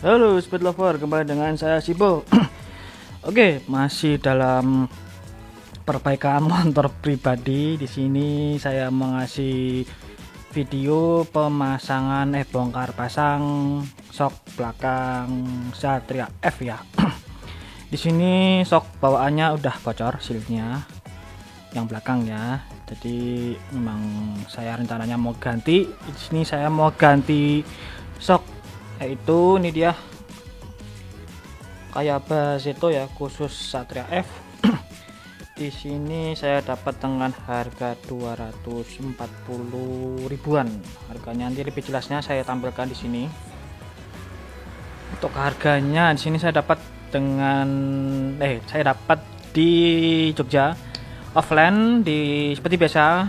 Halo Speed Lover, kembali dengan saya Sibo. Oke, masih dalam perbaikan motor pribadi. Di sini saya mengasih video pemasangan bongkar pasang sok belakang Satria F ya. Di sini sok bawaannya udah bocor silnya yang belakang ya. Jadi memang saya rencananya mau ganti. Di sini saya mau ganti sok, yaitu ini dia kayak Baseto ya, khusus Satria F. Di sini saya dapat dengan harga 240 ribuan. Harganya nanti lebih jelasnya saya tampilkan di sini. Untuk harganya di sini saya dapat dengan saya dapat di Jogja offline, di seperti biasa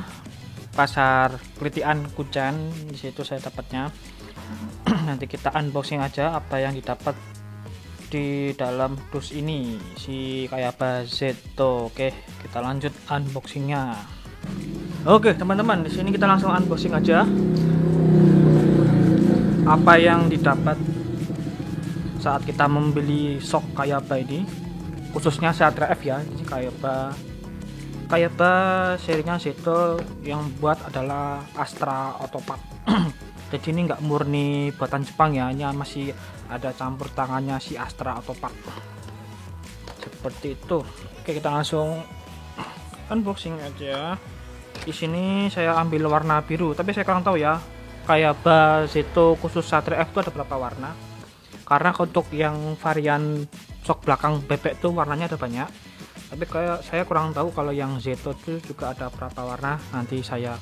pasar Kelitian Kuncen. Di situ saya dapatnya. Nanti kita unboxing aja apa yang didapat di dalam dus ini si kayak Baseto. Oke, kita lanjut unboxingnya. Oke teman-teman, di sini kita langsung unboxing aja apa yang didapat saat kita membeli sok Kayaba ini, khususnya Satria F ya. Ini Kayaba serinya Zeto, yang buat adalah Astra Autopart. Jadi ini nggak murni buatan Jepang ya, ini masih ada campur tangannya si Astra Autopart seperti itu. Oke, kita langsung unboxing aja. Di sini saya ambil warna biru, tapi saya kurang tahu ya kayak Baseto khusus Satria F itu ada berapa warna, karena untuk yang varian sok belakang bebek tuh warnanya ada banyak, tapi kayak saya kurang tahu kalau yang Zeto itu juga ada berapa warna. Nanti saya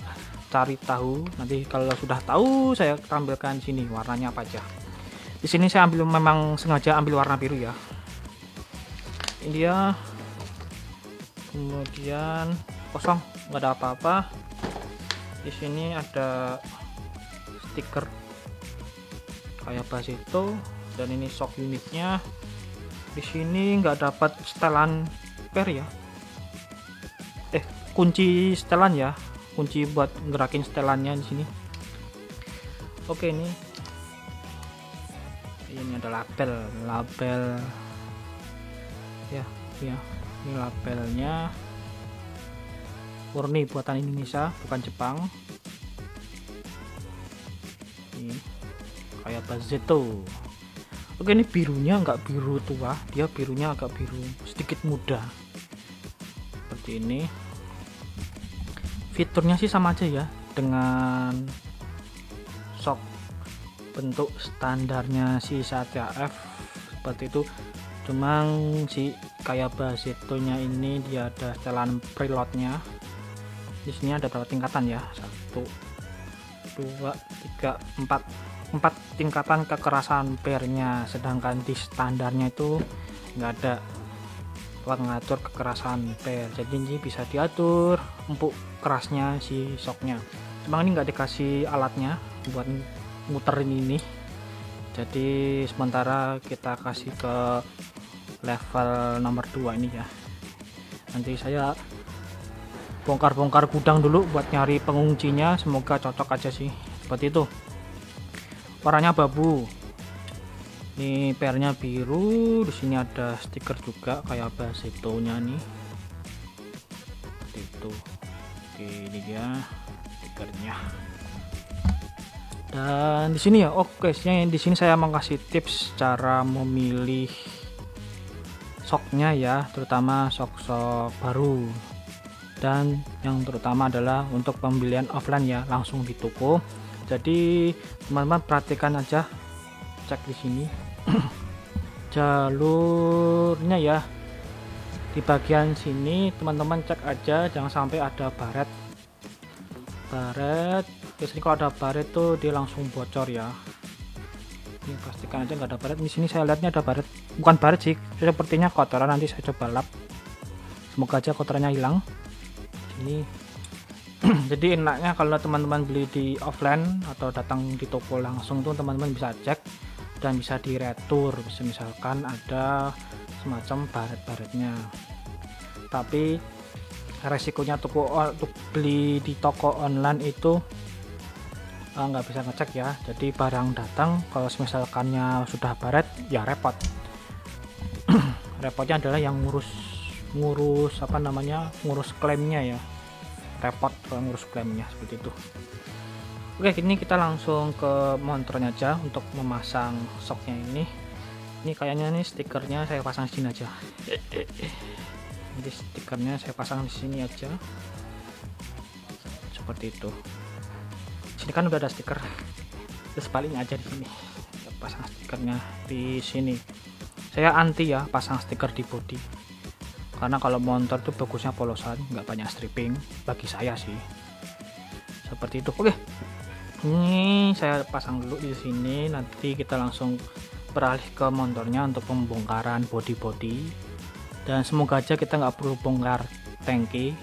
cari tahu, nanti kalau sudah tahu saya tampilkan sini warnanya apa aja. Di sini saya memang sengaja ambil warna biru ya. Ini dia. Kemudian kosong, nggak ada apa-apa. Di sini ada stiker kayak Baseto, dan ini shock unitnya. Di sini nggak dapat setelan per ya. Kunci setelan ya. Kunci buat gerakin setelannya di sini. Oke, ini ada label ya, ini labelnya murni buatan Indonesia, bukan Jepang. Ini kayak Baseto. Oke, ini birunya nggak biru tua, dia birunya agak biru sedikit muda seperti ini. Fiturnya sih sama aja ya dengan sok bentuk standarnya si Satria F seperti itu. Cuma si kayak Baseto nya ini dia ada setelan preloadnya. Di sini ada berapa tingkatan ya, 1 2 3 4 tingkatan kekerasan pernya, sedangkan di standarnya itu nggak ada pengatur kekerasan per, jadi ini bisa diatur empuk kerasnya si soknya. Emang ini nggak dikasih alatnya buat muterin ini, jadi sementara kita kasih ke level nomor 2 ini ya. Nanti saya bongkar-bongkar gudang dulu buat nyari penguncinya, semoga cocok aja sih. Seperti itu. Warnanya abu-abu. Ini pernya biru, di sini ada stiker juga kayak Baseto nya nih. Seperti itu. Oke, ini dia stikernya. Dan di sini ya, di sini saya mau kasih tips cara memilih soknya ya, terutama sok-sok baru. Dan yang terutama adalah untuk pembelian offline ya, langsung di toko. Jadi teman-teman perhatikan aja, cek di sini jalurnya ya, di bagian sini teman-teman cek aja, jangan sampai ada baret. Biasanya kalau ada baret tuh dia langsung bocor ya. Ini pastikan aja nggak ada baret. Di sini saya lihatnya ada baret, bukan baret sih, sepertinya kotoran. Nanti saya coba lap, semoga aja kotorannya hilang. Ini jadi enaknya kalau teman-teman beli di offline atau datang di toko langsung tuh teman-teman bisa cek dan bisa diretur, misalkan ada semacam baret-baretnya. Tapi resikonya untuk beli di toko online itu nggak bisa ngecek ya. Jadi barang datang kalau misalkannya sudah baret ya repot. Repotnya adalah yang ngurus apa namanya, ngurus klaimnya ya, repot kalau ngurus klaimnya seperti itu. Oke, ini kita langsung ke montornya aja untuk memasang shocknya ini. Ini kayaknya nih stikernya saya pasang sini aja. Jadi stikernya saya pasang di sini aja seperti itu. Sini kan udah ada stiker, terus paling aja di sini kita pasang stikernya di sini. Saya anti ya pasang stiker di body, karena kalau motor tuh bagusnya polosan, nggak banyak stripping bagi saya sih seperti itu. Oke, ini saya pasang dulu di sini, nanti kita langsung beralih ke motornya untuk pembongkaran body dan semoga aja kita nggak perlu bongkar tangki.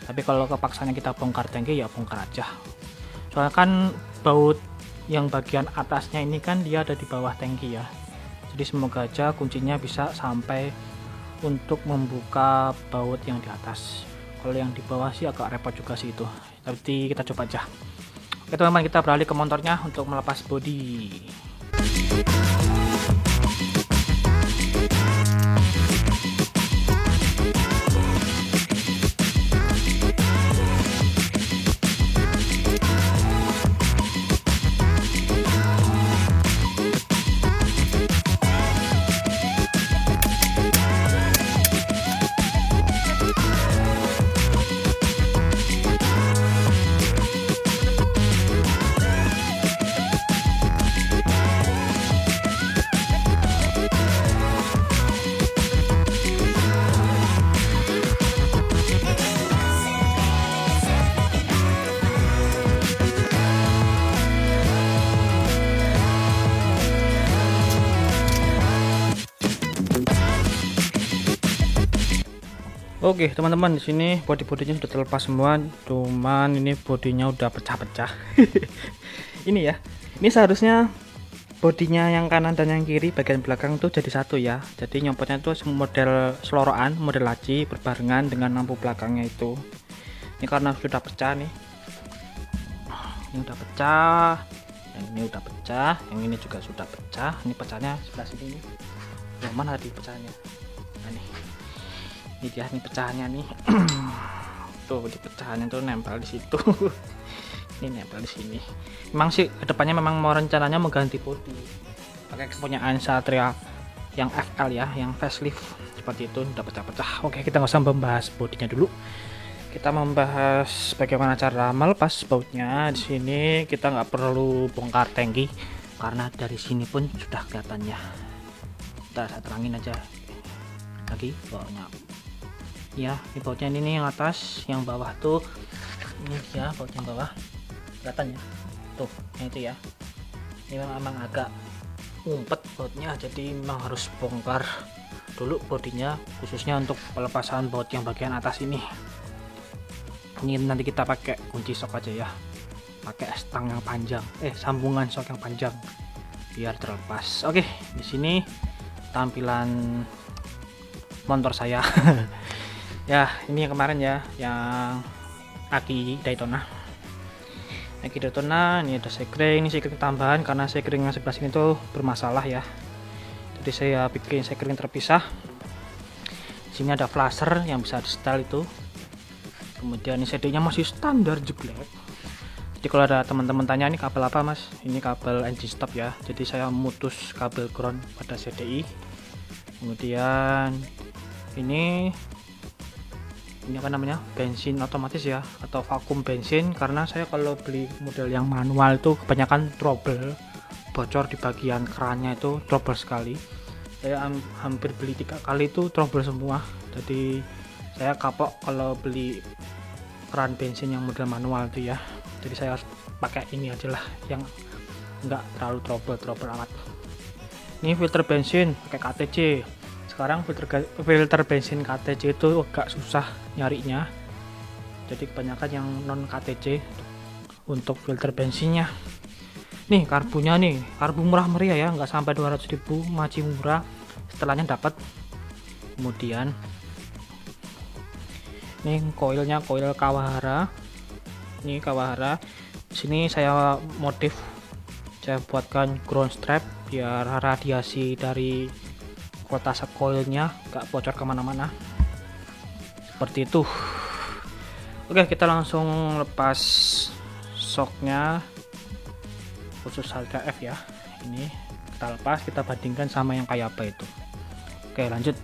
Tapi kalau kepaksanya kita bongkar tangki ya bongkar aja, soalnya kan baut yang bagian atasnya ini kan dia ada di bawah tangki ya. Jadi semoga aja kuncinya bisa sampai untuk membuka baut yang di atas. Kalau yang di bawah sih agak repot juga sih itu, tapi kita coba aja. Oke teman-teman, kita beralih ke motornya untuk melepas bodi. Oke teman-teman, di sini bodinya sudah terlepas semua, cuman ini bodinya udah pecah-pecah. Ini ya, ini seharusnya bodinya yang kanan dan yang kiri bagian belakang tuh jadi satu ya. Jadi nyopotnya tuh model seloroan, model laci berbarengan dengan lampu belakangnya itu. Ini karena sudah pecah nih, ini udah pecah, yang ini udah pecah, yang ini juga sudah pecah. Ini pecahnya sebelah sini nih. Yang mana tadi pecahnya? Nah, ini dia nih pecahannya nih. Tuh di pecahannya tuh nempel di situ. Ini nempel di sini. Memang sih kedepannya memang mau rencananya mengganti bodi pakai kepunyaan Satria yang FL ya, yang facelift seperti itu. Udah pecah-pecah. Oke, kita nggak usah membahas bodinya dulu. Kita membahas bagaimana cara melepas bautnya. Di sini kita nggak perlu bongkar tangki karena dari sini pun sudah kelihatannya. Kita saya terangin aja lagi bautnya. Ya, ini bautnya ini nih yang atas, yang bawah tuh ini ya, baut yang bawah kelihatan ya, tuh yang itu ya. Ini memang agak ngumpet bautnya, jadi memang harus bongkar dulu bodinya, khususnya untuk pelepasan baut yang bagian atas ini. Ini nanti kita pakai kunci sok aja ya, pakai stang yang panjang, sambungan sok yang panjang biar terlepas. Oke, di sini tampilan motor saya. Ya, ini yang kemarin ya, yang aki Daytona. Aki Daytona, ini ada sekring, ini sekring tambahan karena sekring yang sebelah sini tuh bermasalah ya. Jadi saya bikin sekring terpisah. Di sini ada flasher yang bisa di setel itu. Kemudian ini CD-nya masih standar jeblek. Jadi kalau ada teman-teman tanya ini kabel apa mas? Ini kabel engine stop ya. Jadi saya memutus kabel ground pada CDI. Kemudian ini apa namanya, bensin otomatis ya, atau vakum bensin, karena saya kalau beli model yang manual itu kebanyakan trouble, bocor di bagian kerannya itu trouble sekali. Saya hampir beli 3 kali itu trouble semua, jadi saya kapok kalau beli keran bensin yang model manual itu ya. Jadi saya harus pakai ini aja lah yang enggak terlalu trouble amat. Ini filter bensin pakai KTC. Sekarang filter bensin KTC itu agak susah nyarinya, jadi kebanyakan yang non KTC untuk filter bensinnya. Nih karbunya nih, karbu murah meriah ya, nggak sampai 200.000, masih murah, setelahnya dapat. Kemudian nih koilnya, koil Kawahara, ini Kawahara Sini saya buatkan ground strap biar radiasi dari kotak coilnya gak bocor kemana-mana, seperti itu. Oke, kita langsung lepas shocknya khusus Satria F ya. Ini kita lepas, kita bandingkan sama yang kayak apa itu. Oke, lanjut.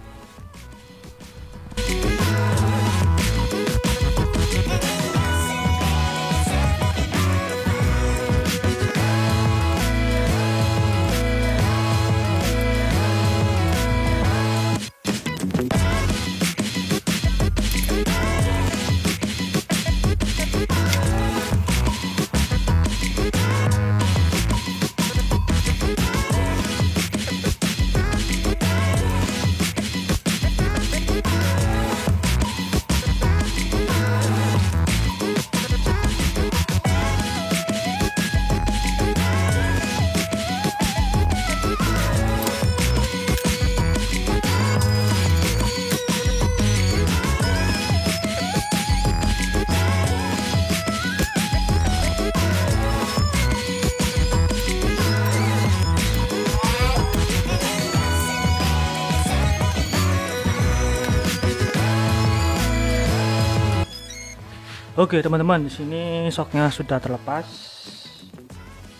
Oke teman-teman, di sini shocknya sudah terlepas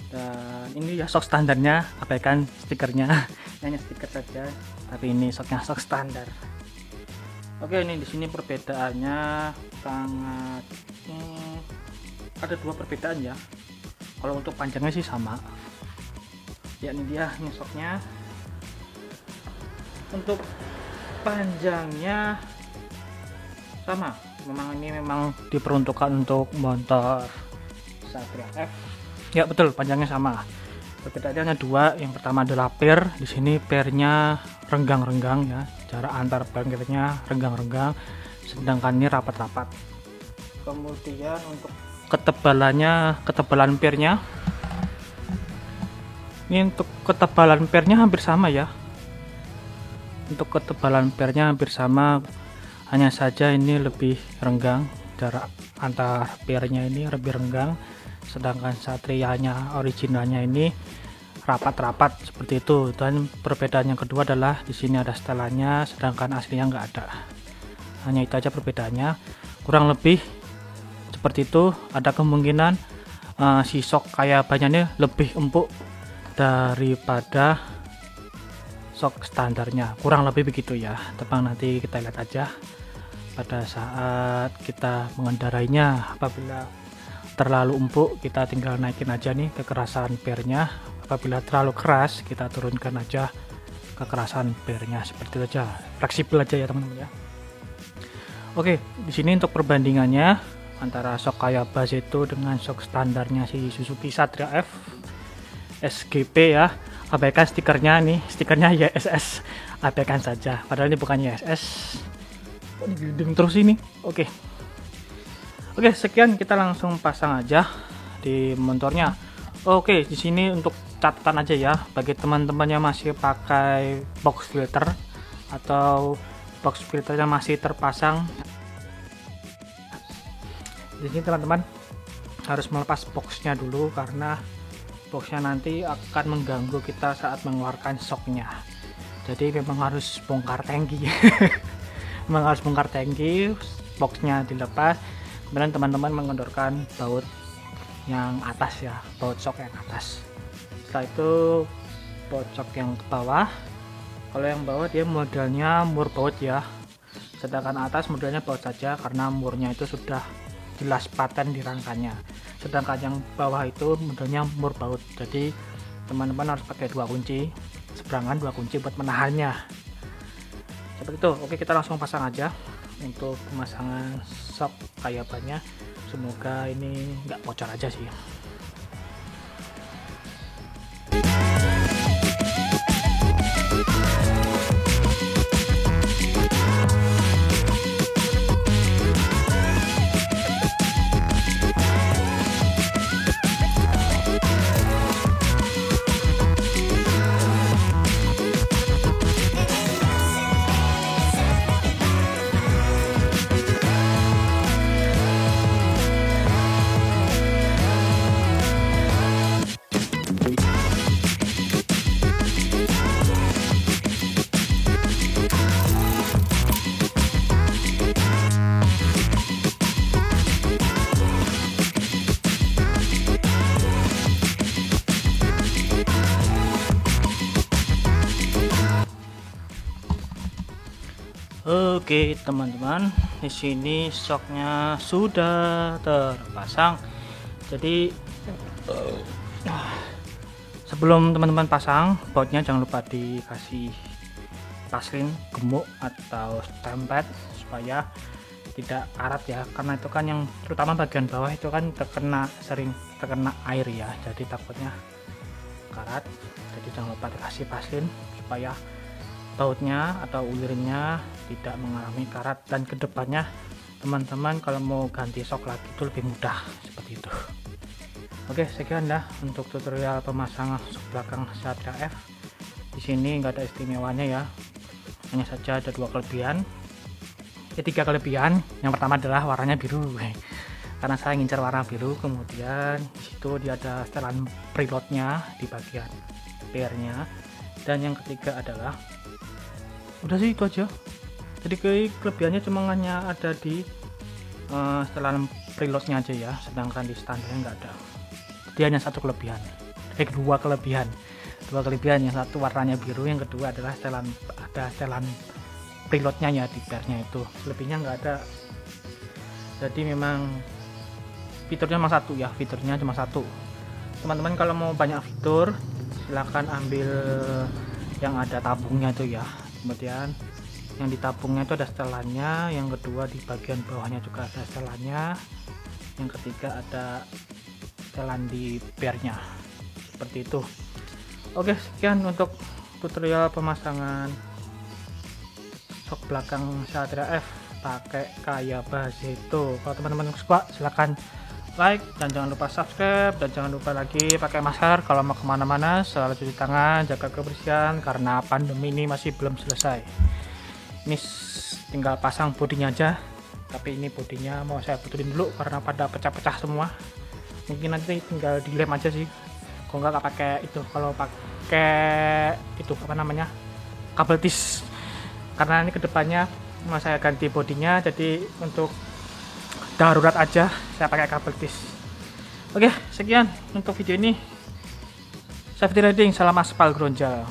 dan ini ya shock standarnya, abaikan stikernya, hanya stiker saja, tapi ini shocknya shock standar. Oke, ini di sini perbedaannya sangat ada dua perbedaan ya. Kalau untuk panjangnya sih sama, ya ini dia ini shocknya. Untuk panjangnya sama, memang diperuntukkan untuk motor Satria F. Ya betul, panjangnya sama. Perbedaannya hanya dua. Yang pertama adalah per. Di sini pernya renggang-renggang ya, jarak antar pernya renggang-renggang, sedangkan ini rapat-rapat. Kemudian untuk ketebalan pernya, ini untuk ketebalan pernya hampir sama ya. Untuk ketebalan pernya hampir sama. Hanya saja ini lebih renggang, jarak antar pernya ini lebih renggang, sedangkan Satrianya originalnya ini rapat-rapat seperti itu. Dan perbedaan yang kedua adalah di sini ada setelannya, sedangkan aslinya nggak ada. Hanya itu aja perbedaannya, kurang lebih seperti itu. Ada kemungkinan si shock kayak banyak lebih empuk daripada shock standarnya, kurang lebih begitu ya. Tepang nanti kita lihat aja pada saat kita mengendarainya. Apabila terlalu empuk, kita tinggal naikin aja nih kekerasan pernya. Apabila terlalu keras, kita turunkan aja kekerasan pernya, seperti itu aja, fleksibel aja ya teman-teman ya. Oke, di sini untuk perbandingannya antara shock Kayabas itu dengan shock standarnya si Suzuki Satria F SGP ya. Abaikan stikernya nih, stikernya YSS, abaikan saja, padahal ini bukan YSS. Kok digelinding terus ini. Oke, sekian, kita langsung pasang aja di motornya. Oke, di sini untuk catatan aja ya, bagi teman-teman yang masih pakai box filter atau box filternya masih terpasang, di sini teman-teman harus melepas boxnya dulu, karena boxnya nanti akan mengganggu kita saat mengeluarkan shocknya. Jadi memang harus bongkar tangki. Memang harus bongkar tangki, boxnya dilepas, kemudian teman-teman mengendorkan baut yang atas ya, baut shock yang atas. Setelah itu baut shock yang ke bawah. Kalau yang bawah dia modelnya mur baut ya, sedangkan atas modelnya baut saja, karena murnya itu sudah jelas paten di rangkanya. Sedangkan yang bawah itu modelnya mur baut, jadi teman-teman harus pakai dua kunci seberangan, dua kunci buat menahannya, seperti itu. Oke, kita langsung pasang aja untuk pemasangan shock Kayabannya. Semoga ini nggak bocor aja sih. Oke teman-teman, di sini shocknya sudah terpasang. Jadi sebelum teman-teman pasang bautnya, jangan lupa dikasih paslin gemuk atau stempet supaya tidak karat ya, karena itu kan yang terutama bagian bawah itu kan sering terkena air ya, jadi takutnya karat. Jadi jangan lupa dikasih paslin supaya bautnya atau ulirnya tidak mengalami karat, dan kedepannya teman-teman kalau mau ganti sok lagi itu lebih mudah seperti itu. Oke, sekian dah untuk tutorial pemasangan sok belakang Satria F. Di sini nggak ada istimewanya ya, hanya saja ada tiga kelebihan. Yang pertama adalah warnanya biru karena saya ngincar warna biru. Kemudian disitu dia ada setelan preloadnya di bagian pairnya, dan yang ketiga adalah udah sih itu aja. Jadi kelebihannya cuma hanya ada di setelan preloadnya aja ya, sedangkan di standarnya nggak ada. Jadi hanya dua kelebihan. Yang satu warnanya biru, yang kedua adalah setelan preloadnya ya di pairnya itu. Selebihnya nggak ada. Jadi memang fiturnya cuma satu. Teman-teman kalau mau banyak fitur silahkan ambil yang ada tabungnya itu ya. Kemudian yang di tabungnya itu ada setelannya, yang kedua di bagian bawahnya juga ada setelannya, yang ketiga ada setelan di pairnya seperti itu. Oke, sekian untuk tutorial pemasangan sok belakang Satria F pakai Kaya Bazeto. Kalau teman-teman suka silahkan like, dan jangan lupa subscribe, dan jangan lupa lagi pakai masker kalau mau kemana-mana. Selalu cuci tangan, jaga kebersihan karena pandemi ini masih belum selesai. Ini tinggal pasang bodinya aja, tapi ini bodinya mau saya betulin dulu karena pada pecah-pecah semua. Mungkin nanti tinggal dilem aja sih, kalau nggak pakai itu, kalau pakai itu kabel tis, karena ini kedepannya mau saya ganti bodinya, jadi untuk darurat aja saya pakai kabel tis. Oke, sekian untuk video ini. Safety riding, salam aspal Gronjal.